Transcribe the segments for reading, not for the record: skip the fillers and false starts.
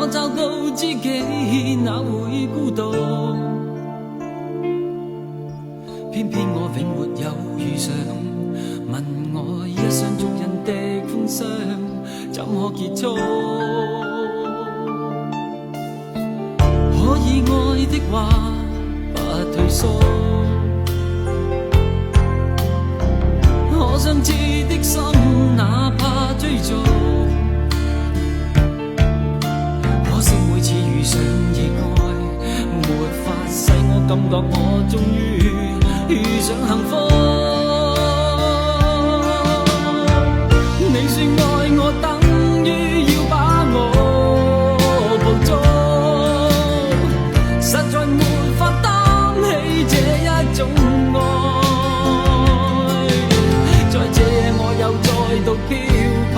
我找到知己，哪會孤獨？偏偏我永沒有遇上，問我一雙足印的風霜，怎可結束？可以愛的話，不退縮。可相知的心，哪怕追逐。可惜每次遇上意外，沒法使我感覺我終於遇上幸福。你說愛我等於要把我捕捉，實在沒法擔起這一種愛。在這我又再度漂泊，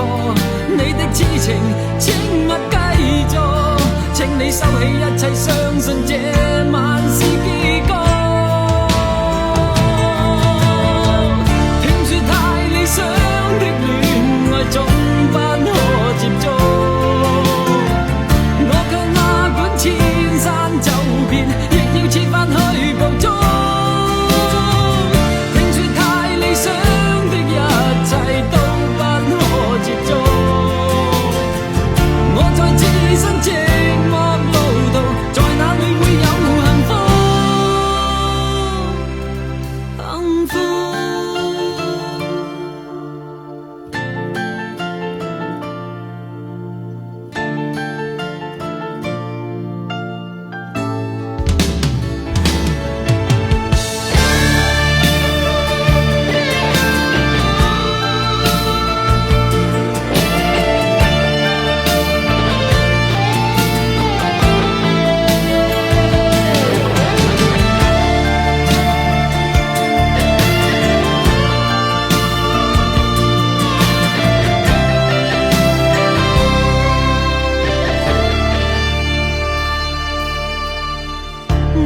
你的痴情請勿繼續，請你收起一切，相信這晚是結局。聽說太理想的戀愛總不可接觸，我卻哪管千山走遍，亦要設法去捕捉。聽說太理想的一切都不可接觸，我在自身寂寞路途，在哪裏會有幸福？幸福。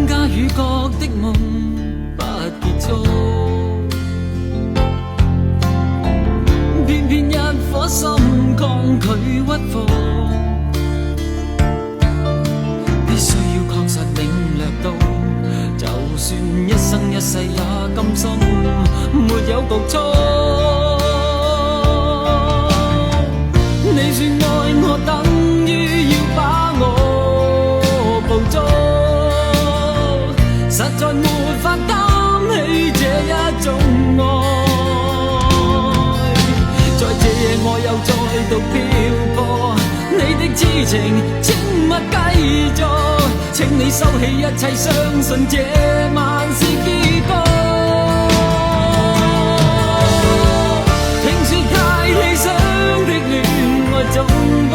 家與國的夢不結束，偏偏一顆心抗拒屈服，必須要確實領略到，就算一生一世也甘心沒有局促。你說愛我等於要把我捕捉，實在沒法擔起這一種愛。在這夜我又再度漂泊，你的痴情請勿繼續，請你收起一切，相信這晚是結局。聽說太理想的戀愛總不